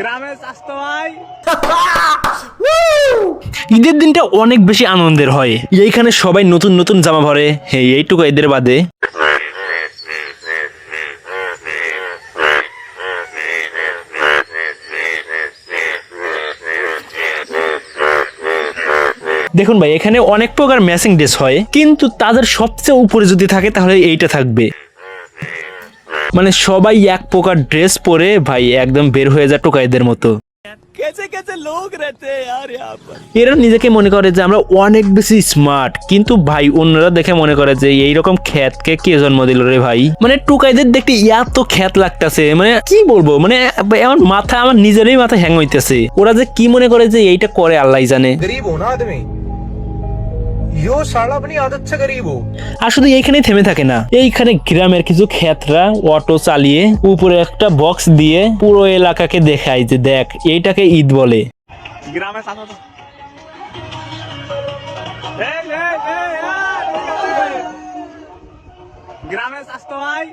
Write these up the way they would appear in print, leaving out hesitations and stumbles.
গ্রামে স্বাস্থ্য ভাই ঈদের দিনটা অনেক বেশি আনন্দের হয়। এইখানে সবাই নতুন নতুন জামা পরে, এইটুকু ঈদের বাদে। দেখুন ভাই, এখানে অনেক প্রকার ম্যাচিং ড্রেস হয়, কিন্তু তাদের সবচেয়ে উপরে যদি থাকে তাহলে এইটা থাকবে। মানে সবাই এক প্রকার ড্রেস পরে ভাই একদম বের হয়ে যায় টোকাইদের মতো। कैसे कैसे लोग रहते हैं यार यहाँ पर। এরা নিজেকে মনে করে যে আমরা অনেক বেশি স্মার্ট, কিন্তু ভাই অন্যরা দেখে মনে করে যে এইরকম খ্যাতকে কে জন্ম দিল রে ভাই। মানে টুকাইদের দেখতে এত খ্যাত লাগতেছে, মানে কি বলবো, মানে আমার মাথা, আমার নিজেরই মাথা হ্যাং হইতেছে। ওরা যে কি মনে করে যে এইটা করে আল্লাহ জানে। गरीब हो ना आदमी, यो साला अपनी आदत से गरीब हो। আর শুধু এইখানেই থেমে থাকে না, এইখানে গ্রামের কিছু ক্ষেতরা অটো চালিয়ে উপরে একটা বক্স দিয়ে পুরো এলাকাকে দেখায় যে দেখ এইটাকে ঈদ বলে। গ্রামে স্বাস্থ্য গ্রামে স্বাস্থ্য ভাই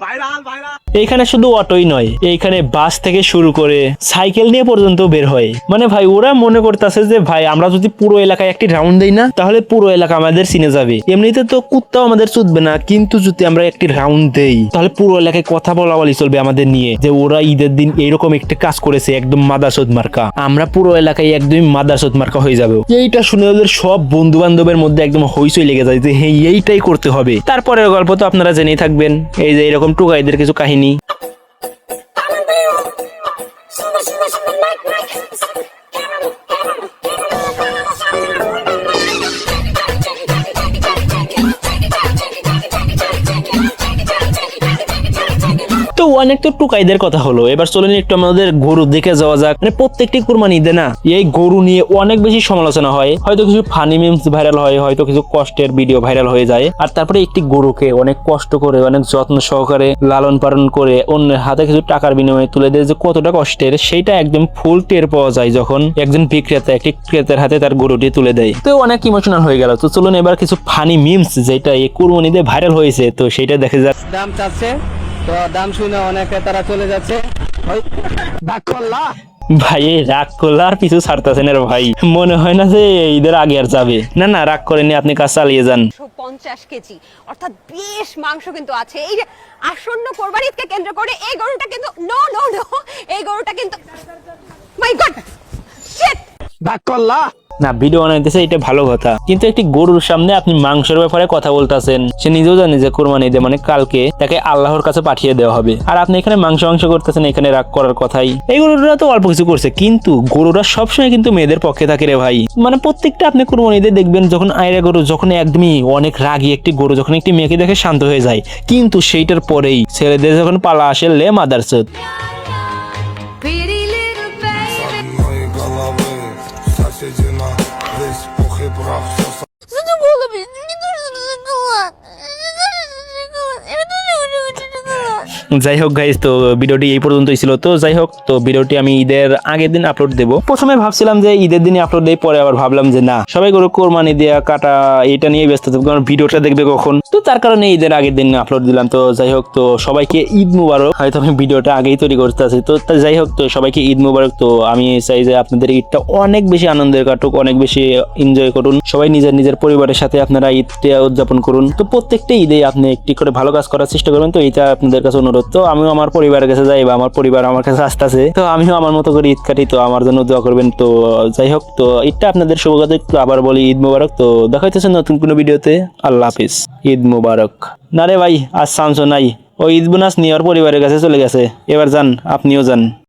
ভাইরাল ভাইরাল। এইখানে শুধু অটোই নয়, এইখানে বাস থেকে শুরু করে সাইকেল নিয়ে পর্যন্ত বের হয়। মানে ভাই ওরা মনে করতেছে যে ভাই আমরা যদি পুরো এলাকায় একটি রাউন্ড দেই না তাহলে পুরো এলাকা আমাদের চিনে যাবে। এমনিতে তো কুত্তাও আমাদের চুদবে না, কিন্তু যদি আমরা একটি রাউন্ড দেই তাহলে পুরো এলাকায় কথা বলা বলি চলবে আমাদের নিয়ে, যে ওরা ঈদের দিন এইরকম একটা কাজ করেছে, একদম মাদাসদ মার্কা। আমরা পুরো এলাকায় একদম মাদাসদ মার্কা হয়ে যাবে। এইটা শুনে ওদের সব বন্ধু বান্ধবের মধ্যে একদম হইচই লেগে যায় যে হ্যাঁ এইটাই করতে হবে। তারপরের গল্প তো আপনারা জেনেই থাকবেন, এই যে এরকম টুকাইদের কিছু কাহিনী। তো অনেক তো টুকাইদের কথা হলো, এবার চলেন একটু আমাদের গরু দেখে যাওয়া যাক। মানে প্রত্যেকটি কুরবানি ঈদে না এই গরু নিয়ে অনেক বেশি সমালোচনা হয়, হয়তো কিছু ফানি মিমস ভাইরাল হয়, হয়তো কিছু কষ্টের ভিডিও ভাইরাল হয়ে যায়। আর তারপরে একটি গরুকে অনেক কষ্ট করে অনেক যত্ন সহকারে লালন পালন করে অন্যের হাতে কিছু টাকার বিনিময়ে তুলে দেয় যে কতটা কষ্টের, সেইটা একদম ফুল টের পাওয়া যায় যখন একজন বিক্রেতা একটি ক্রেতার হাতে তার গরুটি তুলে দেয়। তো অনেক ইমোশনাল হয়ে গেল। তো চলুন এবার কিছু ফানি মিমস যেটা এই কুরবানিতে ভাইরাল হয়েছে, তো সেইটা দেখে যাক। দাম চাচ্ছে তো দাম শুনে অনেকে তারা চলে যাচ্ছে। ভাই এই রাগ করলে আর পিছু ছাড়তেছেন রে ভাই, মনে হয় না যে ঈদের আগে আর যাবে। না না, রাগ করেনি, আপনি কাজ চালিয়ে যান। 50 কেজি অর্থাৎ বেশ মাংস কিন্তু আছে। এই যে আসন্ন কোরবানি ঈদকে কেন্দ্র করে এই গরুটা কিন্তু নো নো নো এই গরুটা কিন্তু মাই গড শিট না, ভিডিও বানাইতেছে এটা ভালো কথা, কিন্তু একটি গরুর সামনে আপনি মাংসের ব্যাপারে কথা বলতেছেন। সে নিজেও জানে যে কোরবানি ঈদে মানে কালকে তাকে আল্লাহর কাছে পাঠিয়ে দেওয়া হবে, আর আপনি এখানে মাংস করতেছেন, এখানে রাগ করার কথাই। এই গরুরা তো অল্প কিছু করছে, কিন্তু গরুরা সবসময় কিন্তু মেয়েদের পক্ষে থাকে রে ভাই। মানে প্রত্যেকটা আপনি কোরবানি ঈদে দেখবেন যখন আয়রা গরু যখন একদমই অনেক রাগী একটি গরু যখন একটি মেয়েকে দেখে শান্ত হয়ে যায়, কিন্তু সেইটার পরেই ছেলেদের যখন পালা আসে লে মাদারচোদ। যাই হোক গাইস, তো ভিডিওটি এই পর্যন্তই ছিল। তো যাই হোক, তো ভিডিওটি আমি ঈদের আগের দিন আপলোড দেবো। প্রথমে ভাবছিলাম যে ঈদের দিনে আপলোড দেই, পরে আবার ভাবলাম যে না, সবাই গরু কোরবানি দেয়া কাটা এটা নিয়ে ব্যস্ত থাকবে, কারণ ভিডিওটা দেখবে কখন, তো তার কারণে ঈদের আগের দিন আপলোড দিলাম। তো যাই হোক, তো সবাইকে ঈদ মুবারক। হয়তো আমি ভিডিওটা আগেই তৈরি করতে আছি, তো যাই হোক, তো সবাইকে ঈদ মুবারক। তো আমি চাই যে আপনাদের ঈদটা অনেক বেশি আনন্দের কাটুক, অনেক বেশি এনজয় করুন, সবাই নিজের নিজের পরিবারের সাথে আপনারা ঈদটা উদযাপন করুন। তো প্রত্যেকটা ঈদে আপনি একটি করে ভালো কাজ করার চেষ্টা করবেন। তো এটা আপনাদের কাছে অনুরোধ। তো আমিও আমার পরিবারের কাছে যাই বা আমার পরিবার আমার কাছে আসতেছে, তো আমিও আমার মতো করে ঈদ কাটি, তো আমার জন্য দোয়া করবেন। তো যাই হোক, তো ঈদটা আপনাদের শুভকামনা। একটু আবার বলি ঈদ মুবারক। তো দেখা হইতেছে নতুন কোনো ভিডিওতে। আল্লাহ হাফিজ, ঈদ মুবারক। না রে ভাই, আজ সামসো নাই, ওই ঈদ বোনাস নিয়ে ওর পরিবারের কাছে চলে গেছে, এবার যান, আপনিও যান।